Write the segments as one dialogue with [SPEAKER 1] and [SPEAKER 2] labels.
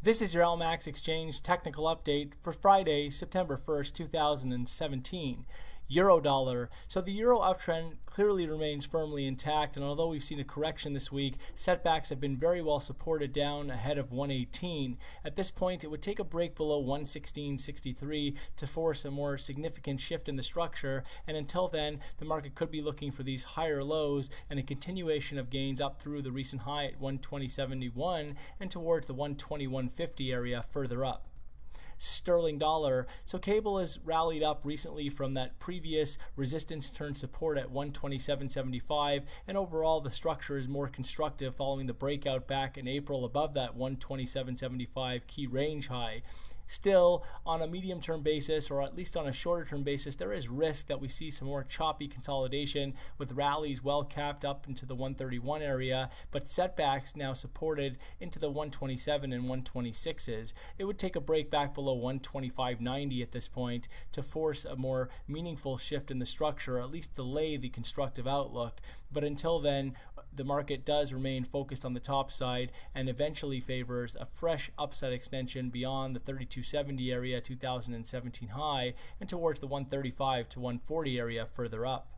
[SPEAKER 1] This is your LMAX exchange technical update for Friday, September 1st, 2017. Euro dollar. So the euro uptrend clearly remains firmly intact, and although we've seen a correction this week, setbacks have been very well supported down ahead of 118. At this point, it would take a break below 116.63 to force a more significant shift in the structure, and until then, the market could be looking for these higher lows and a continuation of gains up through the recent high at 120.71 and towards the 121.50 area further up. Sterling dollar. So cable has rallied up recently from that previous resistance turn support at 127.75, and overall the structure is more constructive following the breakout back in April above that 127.75 key range high. Still, on a medium-term basis, or at least on a shorter-term basis, there is risk that we see some more choppy consolidation with rallies well capped up into the 131 area, but setbacks now supported into the 127 and 126s. It would take a break back below 125.90 at this point to force a more meaningful shift in the structure, or at least delay the constructive outlook. But until then, the market does remain focused on the top side and eventually favors a fresh upside extension beyond the 3270 area 2017 high and towards the 135 to 140 area further up.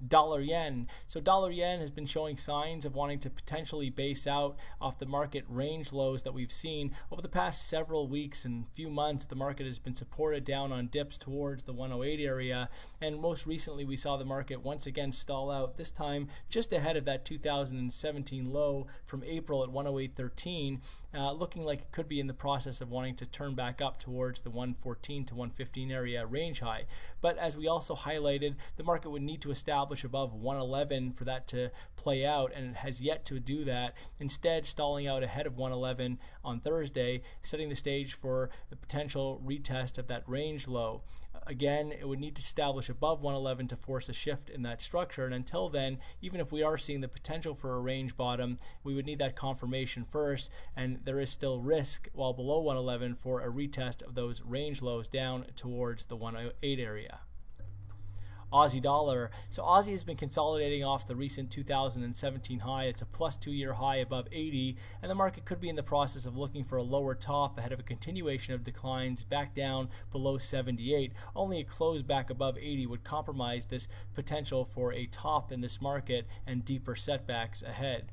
[SPEAKER 1] Dollar yen. So dollar yen has been showing signs of wanting to potentially base out off the market range lows that we've seen over the past several weeks and few months. The market has been supported down on dips towards the 108 area, and most recently we saw the market once again stall out, this time just ahead of that 2017 low from April at 108.13, looking like it could be in the process of wanting to turn back up towards the 114 to 115 area range high. But as we also highlighted, the market would need to establish above 111 for that to play out, and it has yet to do that, instead stalling out ahead of 111 on Thursday, setting the stage for the potential retest of that range low. Again, it would need to establish above 111 to force a shift in that structure, and until then, even if we are seeing the potential for a range bottom, we would need that confirmation first, and there is still risk while below 111 for a retest of those range lows down towards the 108 area. Aussie dollar. So Aussie has been consolidating off the recent 2017 high. It's a plus 2-year high above 80, and the market could be in the process of looking for a lower top ahead of a continuation of declines back down below 78. Only a close back above 80 would compromise this potential for a top in this market and deeper setbacks ahead.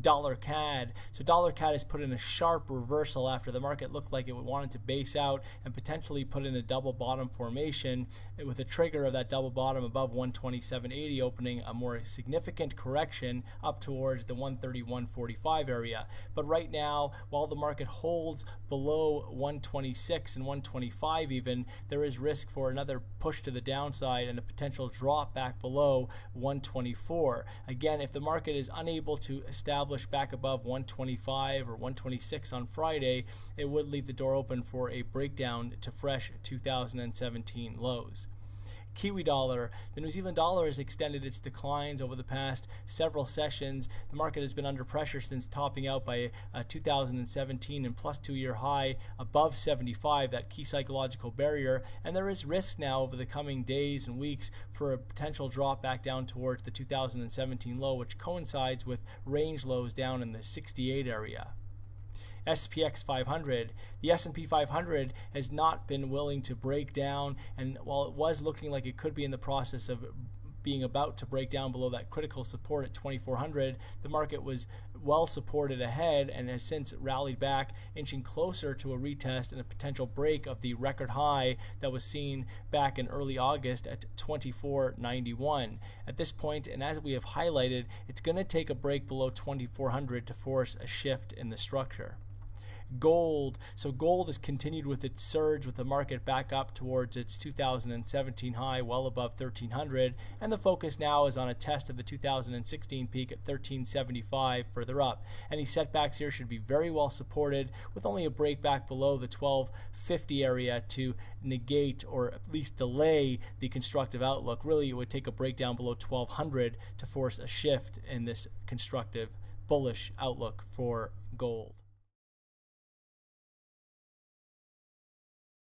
[SPEAKER 1] Dollar CAD. So dollar CAD has put in a sharp reversal after the market looked like it wanted to base out and potentially put in a double bottom formation, with a trigger of that double bottom above 127.80 opening a more significant correction up towards the 131.45 area. But right now, while the market holds below 126 and 125 even, there is risk for another push to the downside and a potential drop back below 124. Again, if the market is unable to establish back above 125 or 126 on Friday, it would leave the door open for a breakdown to fresh 2017 lows. Kiwi dollar. The New Zealand dollar has extended its declines over the past several sessions. The market has been under pressure since topping out by a 2017 and plus 2-year high above 75, that key psychological barrier, and there is risk now over the coming days and weeks for a potential drop back down towards the 2017 low, which coincides with range lows down in the 68 area. SPX 500. The S&P 500 has not been willing to break down, and while it was looking like it could be in the process of being about to break down below that critical support at 2400, the market was well supported ahead and has since rallied back, inching closer to a retest and a potential break of the record high that was seen back in early August at 2491. At this point, and as we have highlighted, it's going to take a break below 2400 to force a shift in the structure. Gold. So gold has continued with its surge, with the market back up towards its 2017 high well above 1300, and the focus now is on a test of the 2016 peak at 1375 further up. Any setbacks here should be very well supported, with only a break back below the 1250 area to negate or at least delay the constructive outlook. Really, it would take a breakdown below 1200 to force a shift in this constructive bullish outlook for gold.